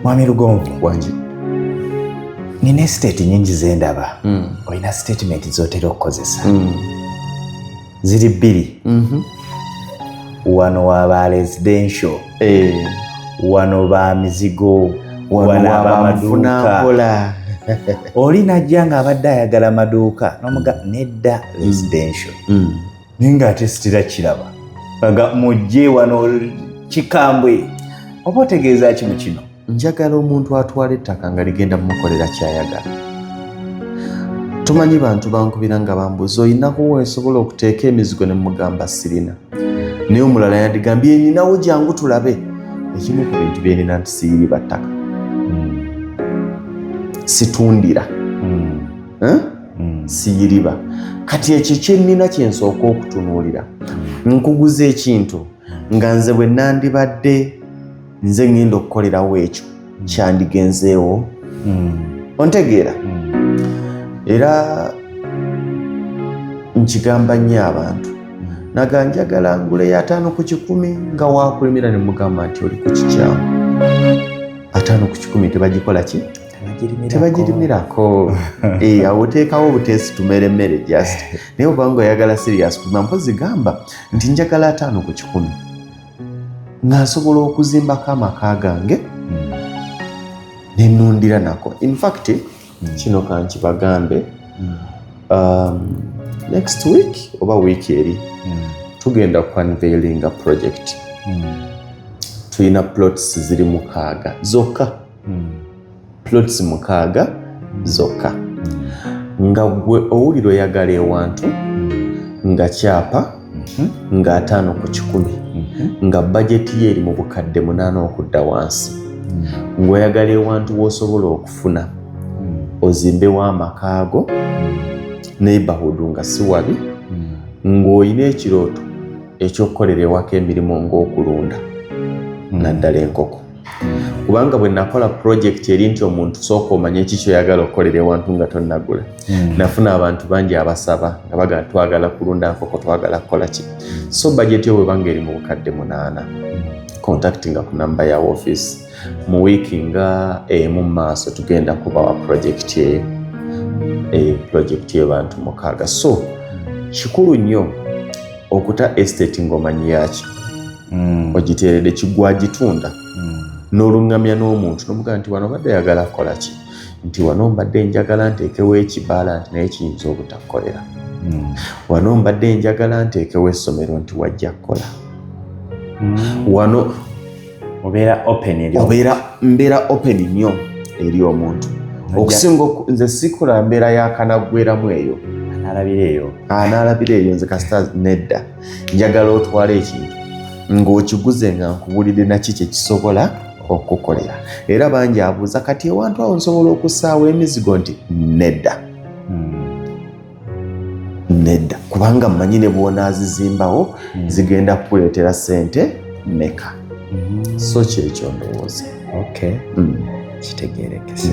Mwami Lugonvu wangi nina estate nyingi zendaba olina statement zotera okukozesa ziri bbiri wano waba residential wano ba mizigo wano waba maduuka oli najja ng'abadde ayagala amaduuka n'omuga nedda residential naye ng'ate sitira kiraba aga mujje wano kikambwe oba otegeeza ki mu kino njagala omuntu atwala ettaka nga ligenda mumukolera kyayagala. Tumanyi bantu bankubira nga bambuuza oyinaku weesobola okuteeka emizigo ne mugamba sirina, naye omulala yandigambye ninawo jangu tulabe. Ekimu ku bintu bye nina nti siyiriba ttaka, situndira, siyiriba. Kati ekyo kye nnina kye nsooka okutunuulira, nkuguza ekintu nga nze bwe nandibadde nze ngenda okukolerawo ekyo kyandigenzeewo, ontegeera. Era nkigamba nnyo abantu, naga njagala ngule ya 5 ku 10 nga wakulimira ne mugamba nti oli ku kikyamu. 5 ku 10 tebagikola ki? Tebagirimirako. Awo oteekawo obuteesi tumere emmere just. Naye oba nga oyagala serious kuma mpozi gamba nti njagala 5 ku 10 nga nsobola okuzimbako amaka gange nenundira nako. In fact kino kankibagambe, next week oba week eri tugenda ku unveiling a project. Tulina plots ziri 6 zokka, plots 6 zokka, nga gwe owulira oyagala ewantu nga kyapa nga 5 ku 10 nga budget ye eri mu bukadde 8 okudda wansi, ng'oyagala ewantu w'osobola okufuna ozimbewo amakaago, neighborhood nga si wabi, ng'olina ekirooto eky'okukolera ewaka emirimu ng'okulunda naddala enkoko. Kubanga bwe nakola project eri nti omuntu sooka omanye eki kyoyagala okukolera ewantu nga tonnagula, nafuna abantu bangi abasaba nga bagala twagala kulunda nkoko, twagala kukola ki. So budget yo bwebanga eri mu bukadde 8, contactinga ku namba ya office. Mu wiiki nga emu maaso tugenda kubawa project eyo, project y'abantu 6. So kikulu nnyo okuta estate ng'omanyi yaki, ogiteeredde kigwa gitunda, n'olungamya n'omuntu n'omugamba nti wano badde ayagala kukola ki, nti wano mbadde njagala nteekewo ekibaala nti naye kiyinza obutakukolera, wano mbadde njagala nteekewo essomero nti wajja kukola, wano mbeera open nnyo eri omuntu okusinga nze sikola mbeera yakanaggweramu eyo analabira eyo nze kasita nedda njagala otwala ekintu ng'okiguze nga nkubulire naki kyekisobola okukolera. Era bangi abuuza kati ewantu awo nsobola okussaawo emizigo nti nedda, nedda, kubanga mmanyi ne bw'onaazizimbawo zigenda kukuleetera ssente meka. So kyekyo ndowooza. Kitegeerekese.